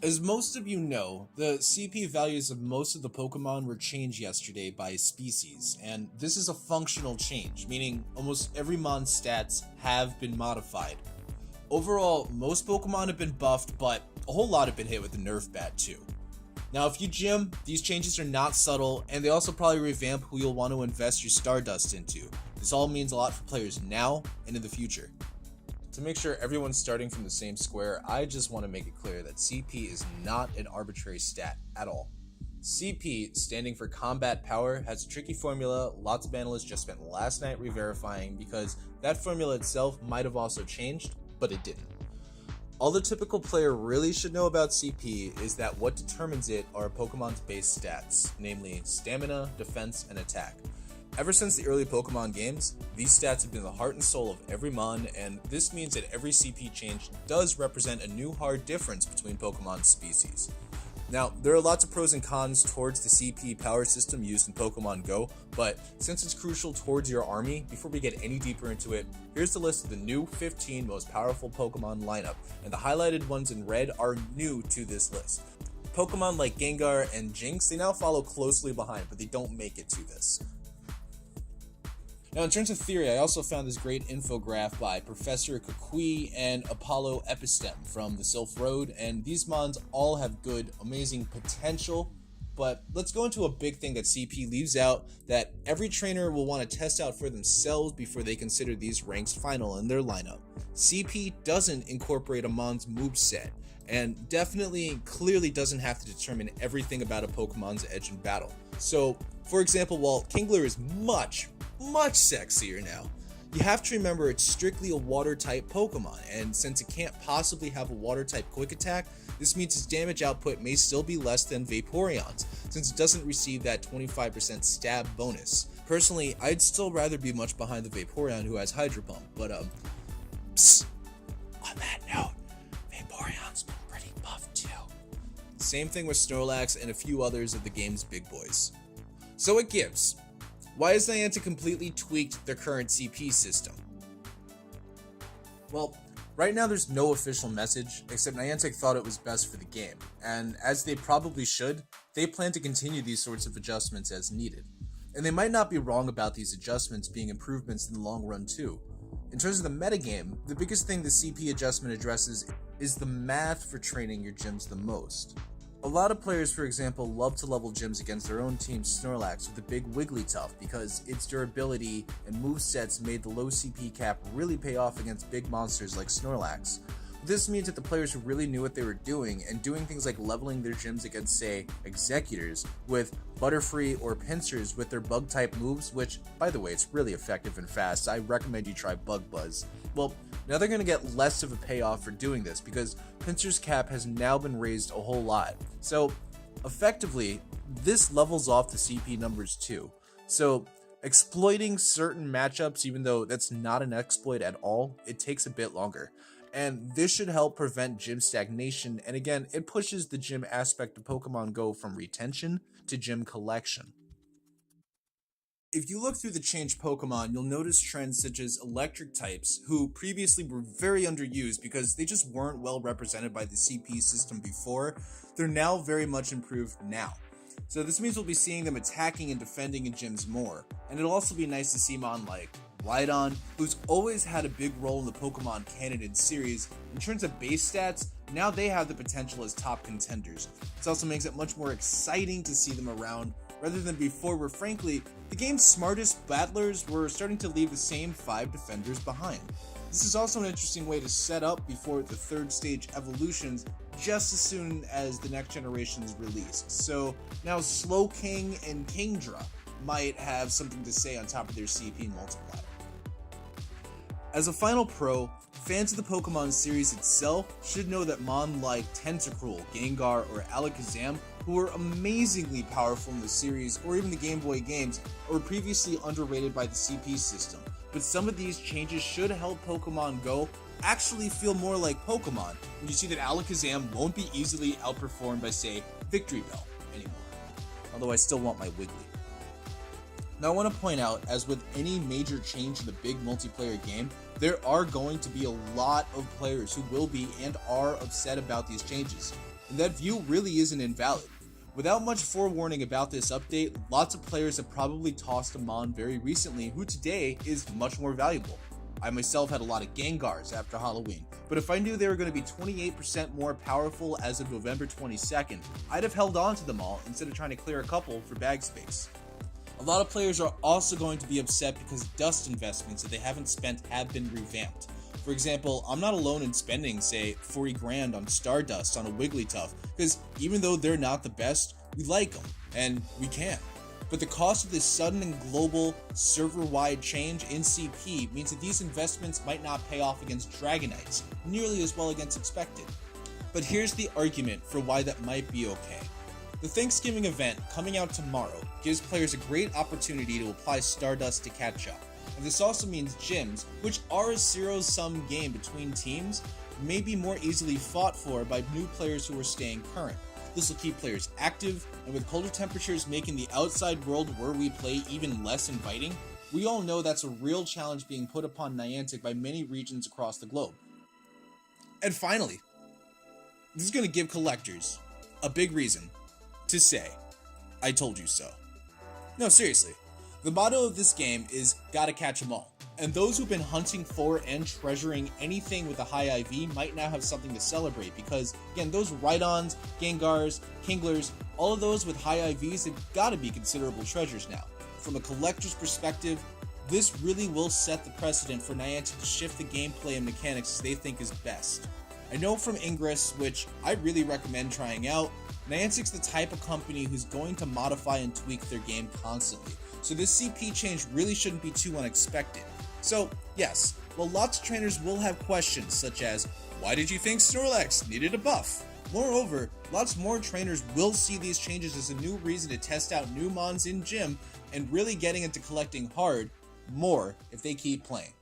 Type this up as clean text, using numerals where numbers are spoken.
As most of you know, the CP values of most of the Pokemon were changed yesterday by species, and this is a functional change, meaning almost every mon's stats have been modified. Overall, most Pokemon have been buffed, but a whole lot have been hit with the nerf bat too. Now if you gym, these changes are not subtle, and they also probably revamp who you'll want to invest your Stardust into. This all means a lot for players now and in the future. To make sure everyone's starting from the same square, I just want to make it clear that CP is not an arbitrary stat at all. CP, standing for Combat Power, has a tricky formula lots of analysts just spent last night re-verifying because that formula itself might have also changed, but it didn't. All the typical player really should know about CP is that what determines it are a Pokemon's base stats, namely stamina, defense, and attack. Ever since the early Pokemon games, these stats have been the heart and soul of every mon, and this means that every CP change does represent a new hard difference between Pokemon species. Now, there are lots of pros and cons towards the CP power system used in Pokemon Go, but since it's crucial towards your army, before we get any deeper into it, here's the list of the new 15 most powerful Pokemon lineup, and the highlighted ones in red are new to this list. Pokemon like Gengar and Jinx, they now follow closely behind, but they don't make it to this. Now, in terms of theory, I also found this great infograph by Professor Kukui and Apollo Epistem from the Silph Road, and these mons all have good, amazing potential, but let's go into a big thing that CP leaves out that every trainer will want to test out for themselves before they consider these ranks final in their lineup. CP doesn't incorporate a mon's moveset, and definitely clearly doesn't have to determine everything about a Pokemon's edge in battle. So, for example, while Kingler is much sexier now, you have to remember it's strictly a water-type Pokemon, and since it can't possibly have a water-type quick attack, this means its damage output may still be less than Vaporeon's, since it doesn't receive that 25% stab bonus. Personally, I'd still rather be much behind the Vaporeon who has Hydro Pump, but psst, on that note, Vaporeon's been pretty buff too. Same thing with Snorlax and a few others of the game's big boys. So it gives. Why has Niantic completely tweaked their current CP system? Well, right now there's no official message, except Niantic thought it was best for the game, and as they probably should, they plan to continue these sorts of adjustments as needed. And they might not be wrong about these adjustments being improvements in the long run too. In terms of the metagame, the biggest thing the CP adjustment addresses is the math for training your gyms the most. A lot of players, for example, love to level gyms against their own team's Snorlax with a big Wigglytuff because its durability and movesets made the low CP cap really pay off against big monsters like Snorlax. This means that the players who really knew what they were doing and doing things like leveling their gyms against, say, Executors with Butterfree or Pincers with their bug-type moves, which, by the way, it's really effective and fast. I recommend you try Bug Buzz. Well, now they're going to get less of a payoff for doing this because Pincers' cap has now been raised a whole lot. So, effectively, this levels off the CP numbers too. So, exploiting certain matchups, even though that's not an exploit at all, it takes a bit longer. And this should help prevent gym stagnation, and again, it pushes the gym aspect of Pokemon Go from retention to gym collection. If you look through the changed Pokemon, you'll notice trends such as electric types, who previously were very underused because they just weren't well represented by the CP system before. They're now very much improved now. So this means we'll be seeing them attacking and defending in gyms more, and it'll also be nice to see Mon like Lydon, who's always had a big role in the Pokemon canon and series. In terms of base stats, now they have the potential as top contenders. This also makes it much more exciting to see them around, rather than before where frankly, the game's smartest battlers were starting to leave the same 5 defenders behind. This is also an interesting way to set up before the third stage evolutions just as soon as the next generation is released. So now Slowking and Kingdra might have something to say on top of their CP multiplier. As a final pro, fans of the Pokemon series itself should know that Mon like Tentacruel, Gengar, or Alakazam, who were amazingly powerful in the series or even the Game Boy games, were previously underrated by the CP system. But some of these changes should help Pokemon Go actually feel more like Pokemon when you see that Alakazam won't be easily outperformed by, say, Victory Bell anymore. Although I still want my Wiggly. Now I want to point out, as with any major change in the big multiplayer game, there are going to be a lot of players who will be and are upset about these changes. and that view really isn't invalid. Without much forewarning about this update, lots of players have probably tossed a Mon very recently who today is much more valuable. I myself had a lot of Gengars after Halloween, but if I knew they were going to be 28% more powerful as of November 22nd, I'd have held on to them all instead of trying to clear a couple for bag space. A lot of players are also going to be upset because dust investments that they haven't spent have been revamped. For example, I'm not alone in spending, say, 40 grand on Stardust on a Wigglytuff, because even though they're not the best, we like them, and we can. But the cost of this sudden and global server-wide change in CP means that these investments might not pay off against Dragonites nearly as well as expected. But here's the argument for why that might be okay. The Thanksgiving event coming out tomorrow gives players a great opportunity to apply Stardust to catch up. And this also means gyms, which are a zero-sum game between teams, may be more easily fought for by new players who are staying current. This will keep players active, and with colder temperatures making the outside world where we play even less inviting, we all know that's a real challenge being put upon Niantic by many regions across the globe. And finally, this is going to give collectors a big reason to say, I told you so. No, seriously. The motto of this game is gotta catch 'em all, and those who've been hunting for and treasuring anything with a high IV might now have something to celebrate because, again, those Rhydons, Gengars, Kinglers, all of those with high IVs have gotta be considerable treasures now. From a collector's perspective, this really will set the precedent for Niantic to shift the gameplay and mechanics as they think is best. I know from Ingress, which I really recommend trying out, Niantic's the type of company who's going to modify and tweak their game constantly, so this CP change really shouldn't be too unexpected. So, yes, while lots of trainers will have questions such as, why did you think Snorlax needed a buff? Moreover, lots more trainers will see these changes as a new reason to test out new mons in gym and really getting into collecting hard more if they keep playing.